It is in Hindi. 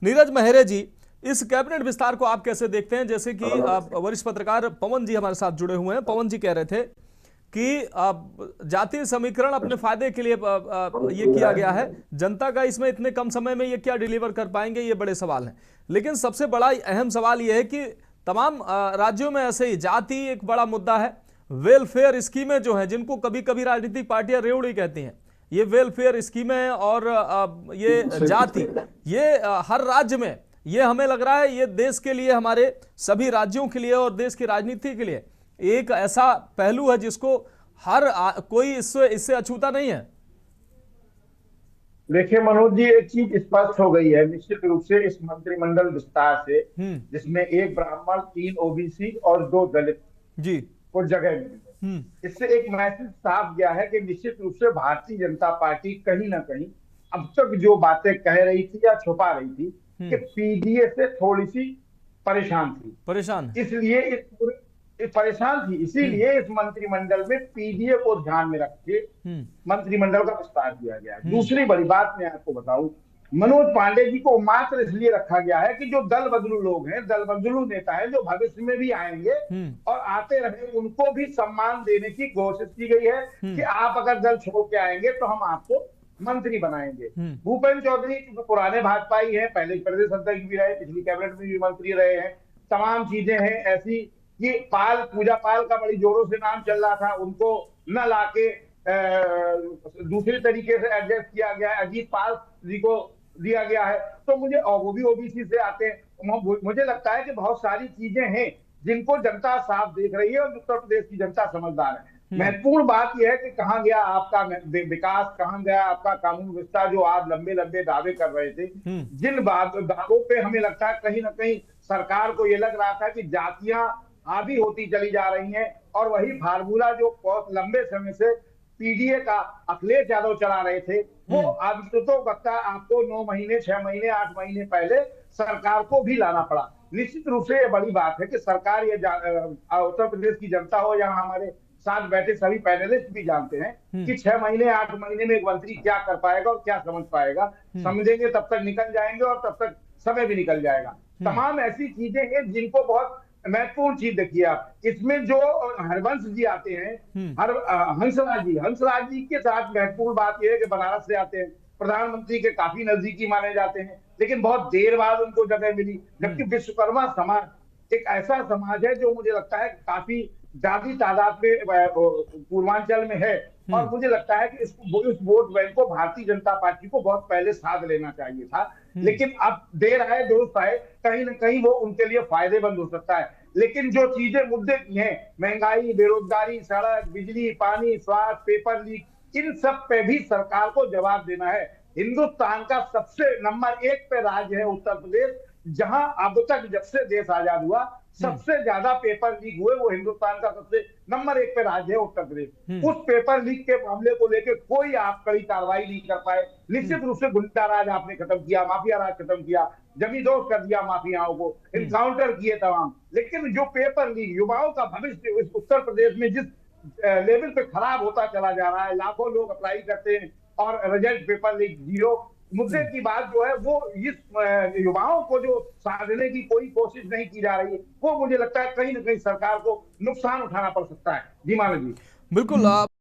नीरज महरे जी, इस कैबिनेट विस्तार को आप कैसे देखते हैं? जैसे कि वरिष्ठ पत्रकार पवन जी हमारे साथ जुड़े हुए हैं। पवन जी कह रहे थे कि जातीय समीकरण अपने फायदे के लिए ये किया गया है। जनता का इसमें इतने कम समय में ये क्या डिलीवर कर पाएंगे, ये बड़े सवाल हैं। लेकिन सबसे बड़ा अहम सवाल ये है कि तमाम राज्यों में ऐसे ही जाति एक बड़ा मुद्दा है। वेलफेयर स्कीमें जो हैं, जिनको कभी कभी राजनीतिक पार्टियां रेवड़ी कहती हैं, ये वेलफेयर स्कीमें और ये जाति, ये हर राज्य में, ये हमें लग रहा है ये देश के लिए, हमारे सभी राज्यों के लिए और देश की राजनीति के लिए एक ऐसा पहलू है जिसको कोई इससे इससे अछूता नहीं है। देखिए मनोज जी, एक चीज स्पष्ट हो गई है निश्चित रूप से इस मंत्रिमंडल विस्तार से, हम्म। जिसमें एक ब्राह्मण, 3 ओबीसी और 2 दलित जी। को जगह मिली हम्म। है। इससे एक मैसेज साफ गया है कि निश्चित रूप से भारतीय जनता पार्टी कहीं ना कहीं अब तक जो बातें कह रही थी या छुपा रही थी कि हम्म। पीडीए से थोड़ी सी परेशान थी। परेशान है। इसलिए परेशान थी, हम्म। इसीलिए इस मंत्रिमंडल में पीडीए को ध्यान में रख के हम्म। मंत्रिमंडल का विस्तार किया गया है। हम्म। दूसरी बड़ी बात मैं आपको बताऊं, मनोज पांडे जी को मात्र इसलिए रखा गया है कि जो दल बदलू लोग हैं, दल बदलू नेता हैं, जो भविष्य में भी आएंगे हम्म। और आते रहे, उनको भी सम्मान देने की कोशिश की गई है कि हम्म। आप अगर दल छोड़ के आएंगे तो हम आपको मंत्री बनाएंगे। हम्म। भूपेन्द्र चौधरी जो पुराने भाजपाई हैं, पहले प्रदेश अध्यक्ष भी रहे, पिछली कैबिनेट में भी मंत्री रहे हैं, तमाम चीजें हैं ऐसी कि पूजा पाल का बड़ी जोरों से नाम चल रहा था, उनको न लाके दूसरे तरीके से एडजस्ट किया गया है, अजीत पाल जी को दिया गया है। तो मुझे, और वो भी ओबीसी से आते हैं, मुझे लगता है कि बहुत सारी चीजें हैं जिनको जनता साफ देख रही है और उत्तर प्रदेश की जनता समझदार है। हम्म। महत्वपूर्ण बात यह है कि कहां गया आपका विकास, कहां गया आपका कानून व्यवस्था, जो आप लंबे लंबे दावे कर रहे थे। हम्म। जिन दावों पे हमें लगता है कहीं ना कहीं सरकार को यह लग रहा था कि जातियां हावी होती चली जा रही हैं, और वही फार्मूला जो बहुत लंबे समय से पीडीए का अखिलेश यादव चला रहे थे, वो हम्म। अब तो लगता है आपको 9 महीने, 6 महीने, 8 महीने पहले सरकार को भी लाना पड़ा। निश्चित रूप से ये बड़ी बात है कि सरकार, ये उत्तर प्रदेश की जनता हो या हमारे साथ बैठे सभी पैनलिस्ट भी जानते हैं हम्म। कि 6 महीने, 8 महीने में एक मंत्री क्या कर पाएगा और क्या समझ पाएगा। हम्म। समझेंगे तब तक निकल जाएंगे और तब तक समय भी निकल जाएगा। हम्म। तमाम ऐसी चीजें हैं जिनको बहुत महत्वपूर्ण चीज देखिए आप, इसमें जो हरवंश जी आते हैं, हम्म। हंसराज जी के साथ महत्वपूर्ण बात यह है कि बनारस से आते हैं, प्रधानमंत्री के काफी नजदीकी माने जाते हैं, लेकिन बहुत देर बाद उनको जगह मिली। जबकि हम्म। विश्वकर्मा समाज एक ऐसा समाज है जो मुझे लगता है काफी ज्यादा तादाद में पूर्वांचल में है, और हम्म। मुझे लगता है कि इस वोट बैंक को भारतीय जनता पार्टी को बहुत पहले साथ लेना चाहिए था। हम्म। लेकिन अब देर आए दुरुस्त आए, कहीं ना कहीं वो उनके लिए फायदेमंद हो सकता है। लेकिन जो चीजें मुद्दे की हैं, महंगाई, बेरोजगारी, सड़क, बिजली, पानी, स्वास्थ्य, पेपर लीक, इन सब पे भी सरकार को जवाब देना है। हिंदुस्तान का सबसे नंबर 1 पे राज्य है उत्तर प्रदेश, जहां अब तक जब से देश आजाद हुआ हम्म। सबसे ज्यादा पेपर लीक हुए, वो हिंदुस्तान का सबसे नंबर 1 पे राज्य है उत्तर प्रदेश। हम्म। उस पेपर लीक के मामले को लेकर कोई आप कड़ी कार्रवाई नहीं कर पाए। हम्म। निश्चित रूप से गुंडा राज आपने खत्म किया, माफिया राज खत्म किया, जमींदोज कर दिया माफियाओं को, हम्म। इनकाउंटर किए तमाम। लेकिन जो पेपर लीक, युवाओं का भविष्य इस उत्तर प्रदेश में जिस लेवल पे खराब होता चला जा रहा है, लाखों लोग अप्लाई करते हैं और रिजल्ट पेपर लीक 0। मुद्दे हम्म। की बात जो है वो इस युवाओं को जो साधने की कोई कोशिश नहीं की जा रही है, वो मुझे लगता है कहीं ना कहीं सरकार को नुकसान उठाना पड़ सकता है। जी मानव जी। बिल्कुल।